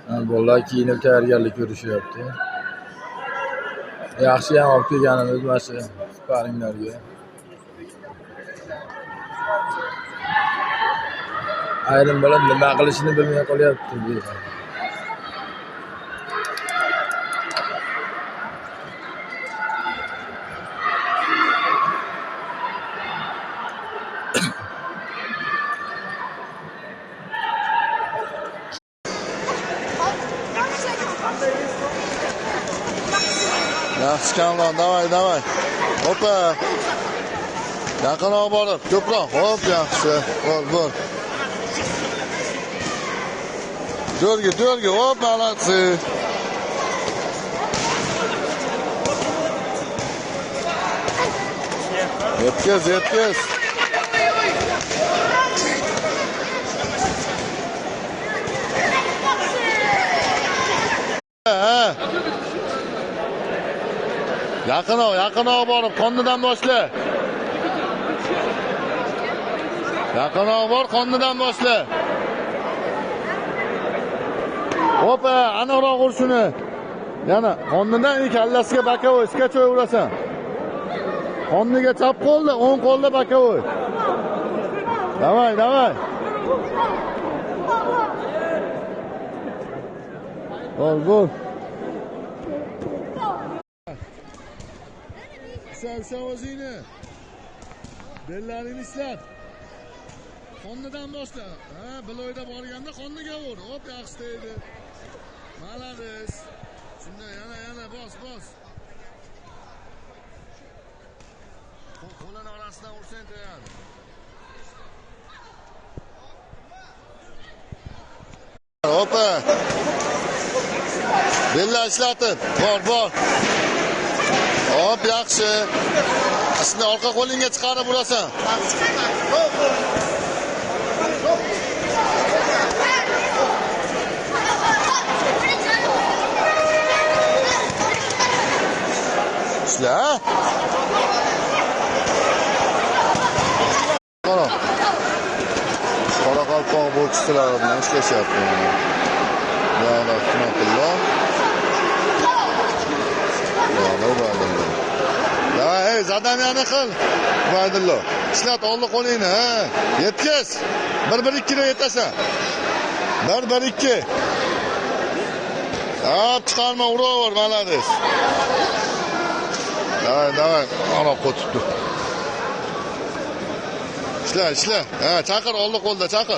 Bolalar kiyinib tayyorgarlik ko'rishyapti. Yaxshi ham olib kelganimiz mana shu sparinglarga. Ayrim bola nima qilishini bilmay qolyapti. Yaxshi kamron, davay. Hoppa. Yaqinroq borib, ko'proq. Hop, yaxshi. Bor. Dörgi, hop, молодцы. Yetkaz. Yaqinroq borib, qonnidan boshla. Yaqinroq bor, qonnidan boshla. Hoppa, aniqroq ur shuni. Yana qonnidan kallasiga bakavoy, skachoy urasan. Qonniga chap qo'lda, o'ng qo'lda bakavoy. Davay. Gol. Usha o'zingni. Bellaringni ishlat. Qonnidan boshla. Biloyda borganda qonniga ur. Hop, yaxshi deydi. Malades. Shunda yana bos. Qo'lini orasidan ursang tegadi. Hoppa. Bella ishlatib. Bor. Hop, yaxshi. Asli orqa qo'lingga chiqarib urasan. Ishla. Qoraqalpoq bokschilar bilan ishlashyapti. Yana Hikmatullo. Hey, zadaniyani qil. Ubaydullo. Ishlat oldi qo'lingni, Yetkaz. 1-1-2 ga yetasan. 1-1-2. Chiqarma, uraver, malades. Davay. Ana qo'tibdi. Ishla. Chaqir, oldi qo'lda chaqir.